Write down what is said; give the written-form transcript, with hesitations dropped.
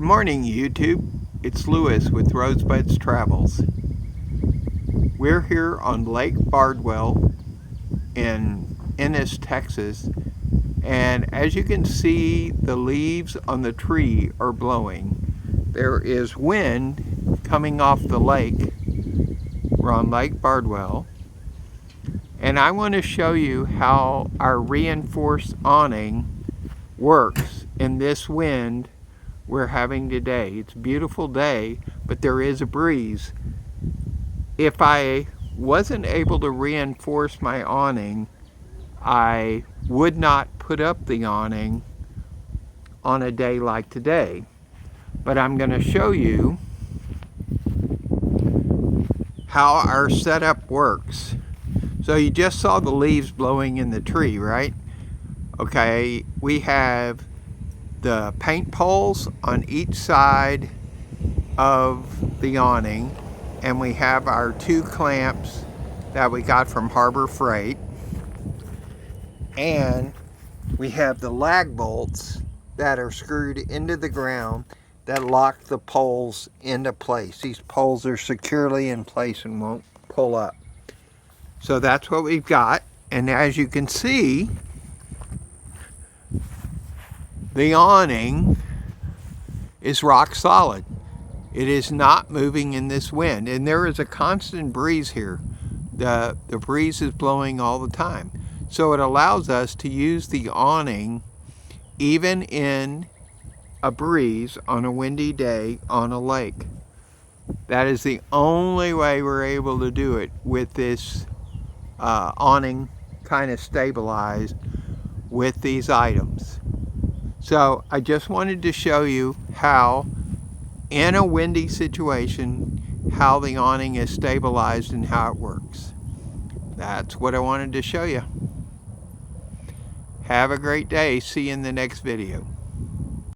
Good morning, YouTube. It's Lewis with Rosebud's Travels. We're here on Lake Bardwell in Ennis, Texas, and as you can see, the leaves on the tree are blowing. There is wind coming off the lake. We're on Lake Bardwell, and I want to show you how our reinforced awning works in this wind we're having today. It's a beautiful day, but there is a breeze. If I wasn't able to reinforce my awning, I would not put up the awning on a day like today. But I'm going to show you how our setup works. So you just saw the leaves blowing in the tree, right? Okay, we have the paint poles on each side of the awning, and we have our 2 clamps that we got from Harbor Freight, and we have the lag bolts that are screwed into the ground that lock the poles into place. These poles are securely in place and won't pull up. So that's what we've got, and as you can see, the awning is rock solid. It is not moving in this wind, and there is a constant breeze here. The breeze is blowing all the time. So it allows us to use the awning even in a breeze on a windy day on a lake. That is the only way we're able to do it with this awning kind of stabilized with these items. So I just wanted to show you how, in a windy situation, how the awning is stabilized and how it works. That's what I wanted to show you. Have a great day. See you in the next video.